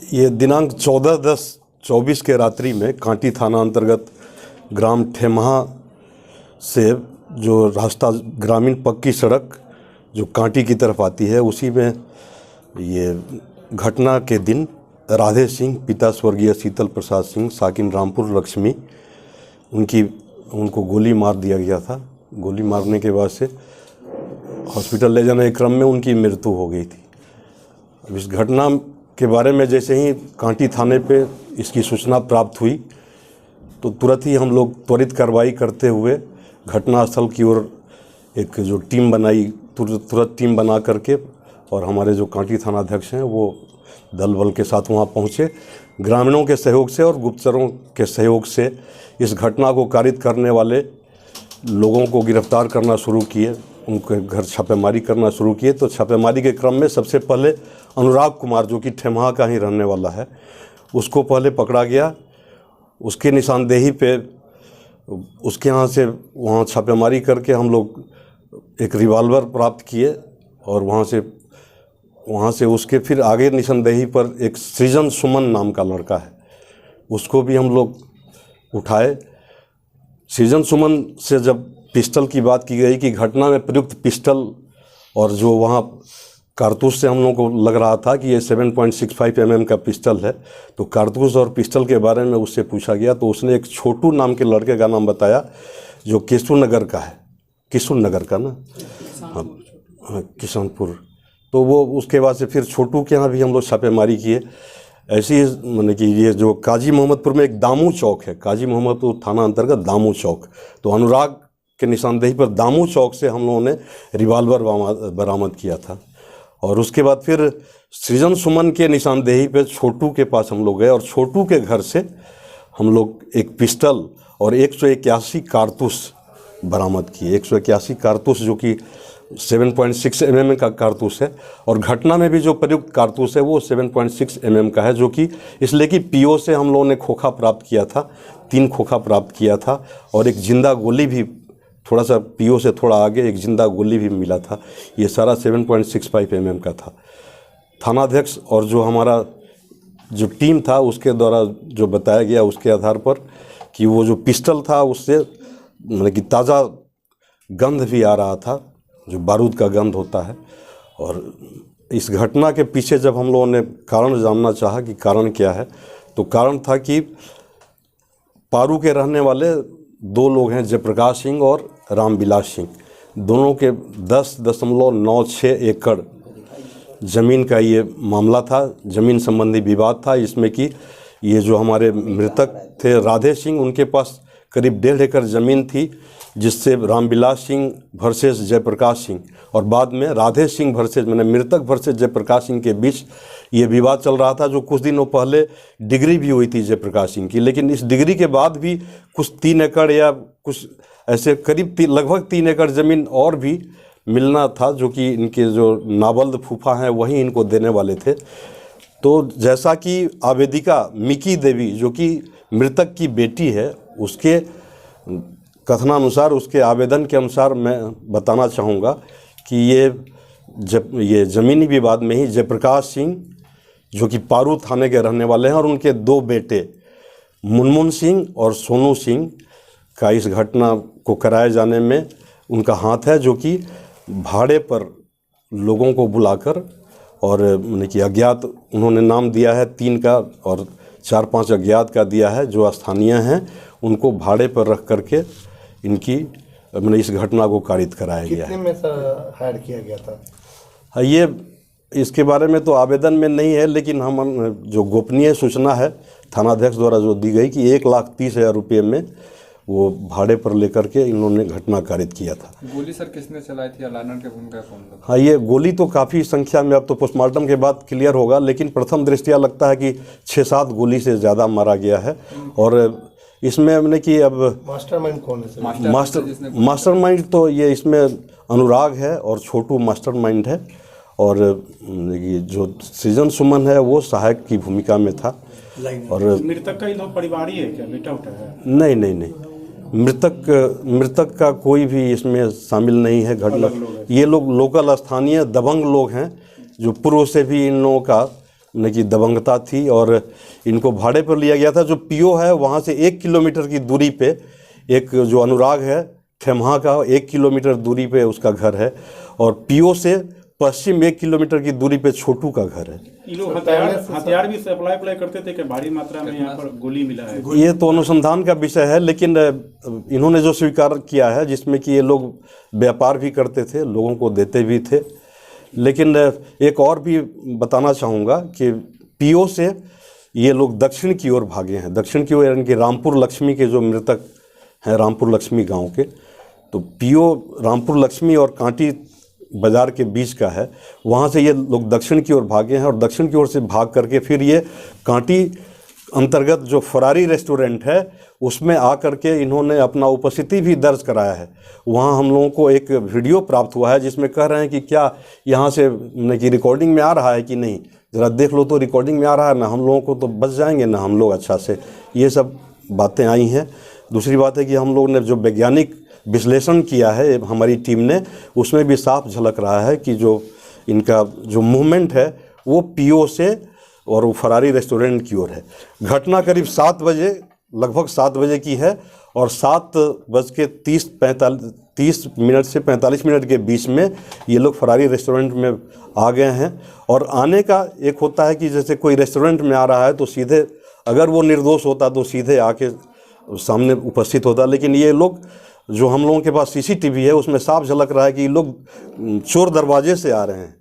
ये दिनांक 14/10/24 के रात्रि में कांटी थाना अंतर्गत ग्राम ठेमहा से जो रास्ता ग्रामीण पक्की सड़क जो कांटी की तरफ आती है, उसी में ये घटना के दिन राधे सिंह पिता स्वर्गीय शीतल प्रसाद सिंह साकिन रामपुर लक्ष्मी उनको गोली मार दिया गया था। गोली मारने के बाद से हॉस्पिटल ले जाने के क्रम में उनकी मृत्यु हो गई थी। अब इस घटना के बारे में जैसे ही कांटी थाने पे इसकी सूचना प्राप्त हुई तो तुरंत ही हम लोग त्वरित कार्रवाई करते हुए घटनास्थल की ओर एक जो टीम बनाई, तुरंत टीम बना करके, और हमारे जो कांटी थानाध्यक्ष हैं वो दल बल के साथ वहाँ पहुँचे। ग्रामीणों के सहयोग से और गुप्तचरों के सहयोग से इस घटना को कारित करने वाले लोगों को गिरफ्तार करना शुरू किए, उनके घर छापेमारी करना शुरू किए। तो छापेमारी के क्रम में सबसे पहले अनुराग कुमार, जो कि ठेमहा का ही रहने वाला है, उसको पहले पकड़ा गया। उसकी निशानदेही पे उसके यहाँ से वहाँ छापेमारी करके हम लोग एक रिवॉल्वर प्राप्त किए, और वहाँ से उसके फिर आगे निशानदेही पर एक सृजन सुमन नाम का लड़का है, उसको भी हम लोग उठाए। सृजन सुमन से जब पिस्टल की बात की गई कि घटना में प्रयुक्त पिस्टल और जो वहाँ कारतूस से हम लोगों को लग रहा था कि ये 7.65 mm का पिस्टल है, तो कारतूस और पिस्टल के बारे में उससे पूछा गया तो उसने एक छोटू नाम के लड़के का नाम बताया जो किशनपुर का है, किशनपुर का ना, हाँ किशनपुर। तो वो उसके बाद से फिर छोटू के यहाँ भी हम लोग छापेमारी किए। ऐसी माने कि ये जो काजी मोहम्मदपुर में एक दामू चौक है, काजी मोहम्मदपुर थाना अंतर्गत दामू चौक, तो अनुराग के निशानदेही पर दामू चौक से हम लोगों ने रिवॉल्वर बरामद किया था। और उसके बाद फिर सृजन सुमन के निशानदेही पे छोटू के पास हम लोग गए, और छोटू के घर से हम लोग एक पिस्टल और 181 कारतूस बरामद किए। 181 कारतूस जो कि 7.6 mm का कारतूस है, और घटना में भी जो प्रयुक्त कारतूस है वो 7.6 mm का है, जो कि इसलिए कि पीओ से हम लोगों ने खोखा प्राप्त किया था, 3 खोखा प्राप्त किया था, और एक जिंदा गोली भी थोड़ा सा पीओ से थोड़ा आगे एक जिंदा गोली भी मिला था। ये सारा 7.65 mm का था। थानाध्यक्ष और जो हमारा जो टीम था उसके द्वारा जो बताया गया उसके आधार पर कि वो जो पिस्टल था उससे मतलब कि ताज़ा गंध भी आ रहा था, जो बारूद का गंध होता है। और इस घटना के पीछे जब हम लोगों ने कारण जानना चाहा कि कारण क्या है, तो कारण था कि पारू के रहने वाले 2 लोग हैं, जयप्रकाश सिंह और रामविलास सिंह, दोनों के 10.96 एकड़ ज़मीन का ये मामला था, ज़मीन संबंधी विवाद था। इसमें कि ये जो हमारे मृतक थे राधे सिंह, उनके पास करीब 1.5 एकड़ ज़मीन थी, जिससे रामविलास सिंह वर्सेस जयप्रकाश सिंह, और बाद में राधे सिंह वर्सेस मैंने मृतक वर्सेस जयप्रकाश सिंह के बीच ये विवाद चल रहा था। जो कुछ दिनों पहले डिग्री भी हुई थी जयप्रकाश सिंह की, लेकिन इस डिग्री के बाद भी कुछ 3 एकड़ या कुछ ऐसे करीब लगभग 3 एकड़ ज़मीन और भी मिलना था, जो कि इनके जो नावल्द फूफा हैं वही इनको देने वाले थे। तो जैसा कि आवेदिका मिकी देवी जो कि मृतक की बेटी है, उसके कथनानुसार, उसके आवेदन के अनुसार मैं बताना चाहूँगा कि ये ज़मीनी विवाद में ही जयप्रकाश सिंह जो कि पारू थाने के रहने वाले हैं, और उनके 2 बेटे मुनमुन सिंह और सोनू सिंह का इस घटना को कराए जाने में उनका हाथ है, जो कि भाड़े पर लोगों को बुलाकर और माने कि अज्ञात उन्होंने नाम दिया है 3 का और 4-5 अज्ञात का दिया है, जो स्थानीय हैं उनको भाड़े पर रख करके इनकी मैंने इस घटना को कारित कराया गया है। कितने में से हायर किया गया था? हाँ, ये इसके बारे में तो आवेदन में नहीं है, लेकिन हम जो गोपनीय सूचना है थानाध्यक्ष द्वारा जो दी गई कि 1,30,000 रुपये में वो भाड़े पर लेकर के इन्होंने घटना कारित किया था। गोली सर किसने चलाई थी? लानर के भूमिका कौन था? हाँ, ये गोली तो काफ़ी संख्या में, अब तो पोस्टमार्टम के बाद क्लियर होगा, लेकिन प्रथम दृष्टया लगता है कि 6-7 गोली से ज़्यादा मारा गया है। और इसमें हमने कि अब मास्टरमाइंड कौन है? मास्टरमाइंड तो ये इसमें अनुराग है और छोटू मास्टरमाइंड है, और ये जो सृजन सुमन है वो सहायक की भूमिका में था। और मृतक का लोग परिवारी है क्या? बेटा उठा है? नहीं, मृतक का कोई भी इसमें शामिल नहीं है घटना। ये लोग लोकल स्थानीय दबंग लोग हैं, जो पूर्व से भी इन लोगों का उन्हें की दबंगता थी और इनको भाड़े पर लिया गया था। जो पीओ है वहाँ से 1 किलोमीटर की दूरी पे एक जो अनुराग है खेमहा का 1 किलोमीटर दूरी पे उसका घर है और पीओ से पश्चिम 1 किलोमीटर की दूरी पे छोटू का घर है। ये लोग हथियार भी अप्लाई करते थे कि भारी मात्रा में यहाँ पर गोली मिला है? ये तो अनुसंधान का विषय है, लेकिन इन्होंने जो स्वीकार किया है जिसमें कि ये लोग व्यापार भी करते थे, लोगों को देते भी थे। लेकिन एक और भी बताना चाहूँगा कि पीओ से ये लोग दक्षिण की ओर भागे हैं। दक्षिण की ओर यानी कि रामपुर लक्ष्मी के जो मृतक हैं रामपुर लक्ष्मी गांव के, तो पीओ रामपुर लक्ष्मी और कांटी बाज़ार के बीच का है। वहाँ से ये लोग दक्षिण की ओर भागे हैं और दक्षिण की ओर से भाग करके फिर ये कांटी अंतर्गत जो फरारी रेस्टोरेंट है उसमें आकर के इन्होंने अपना उपस्थिति भी दर्ज कराया है। वहाँ हम लोगों को एक वीडियो प्राप्त हुआ है जिसमें कह रहे हैं कि क्या यहाँ से कि रिकॉर्डिंग में आ रहा है कि नहीं, ज़रा देख लो तो रिकॉर्डिंग में आ रहा है ना, हम लोगों को तो बच जाएंगे ना हम लोग अच्छा से। ये सब बातें आई हैं। दूसरी बात है कि हम लोग ने जो वैज्ञानिक विश्लेषण किया है हमारी टीम ने, उसमें भी साफ झलक रहा है कि जो इनका जो मूवमेंट है वो पीओ से और वो फरारी रेस्टोरेंट की ओर है। घटना करीब 7 बजे, लगभग 7 बजे की है और 7:30 मिनट से 45 मिनट के बीच में ये लोग फरारी रेस्टोरेंट में आ गए हैं। और आने का एक होता है कि जैसे कोई रेस्टोरेंट में आ रहा है तो सीधे, अगर वो निर्दोष होता तो सीधे आके सामने उपस्थित होता, लेकिन ये लोग जो हम लोगों के पास सीसीटीवी है उसमें साफ झलक रहा है कि ये लोग चोर दरवाजे से आ रहे हैं।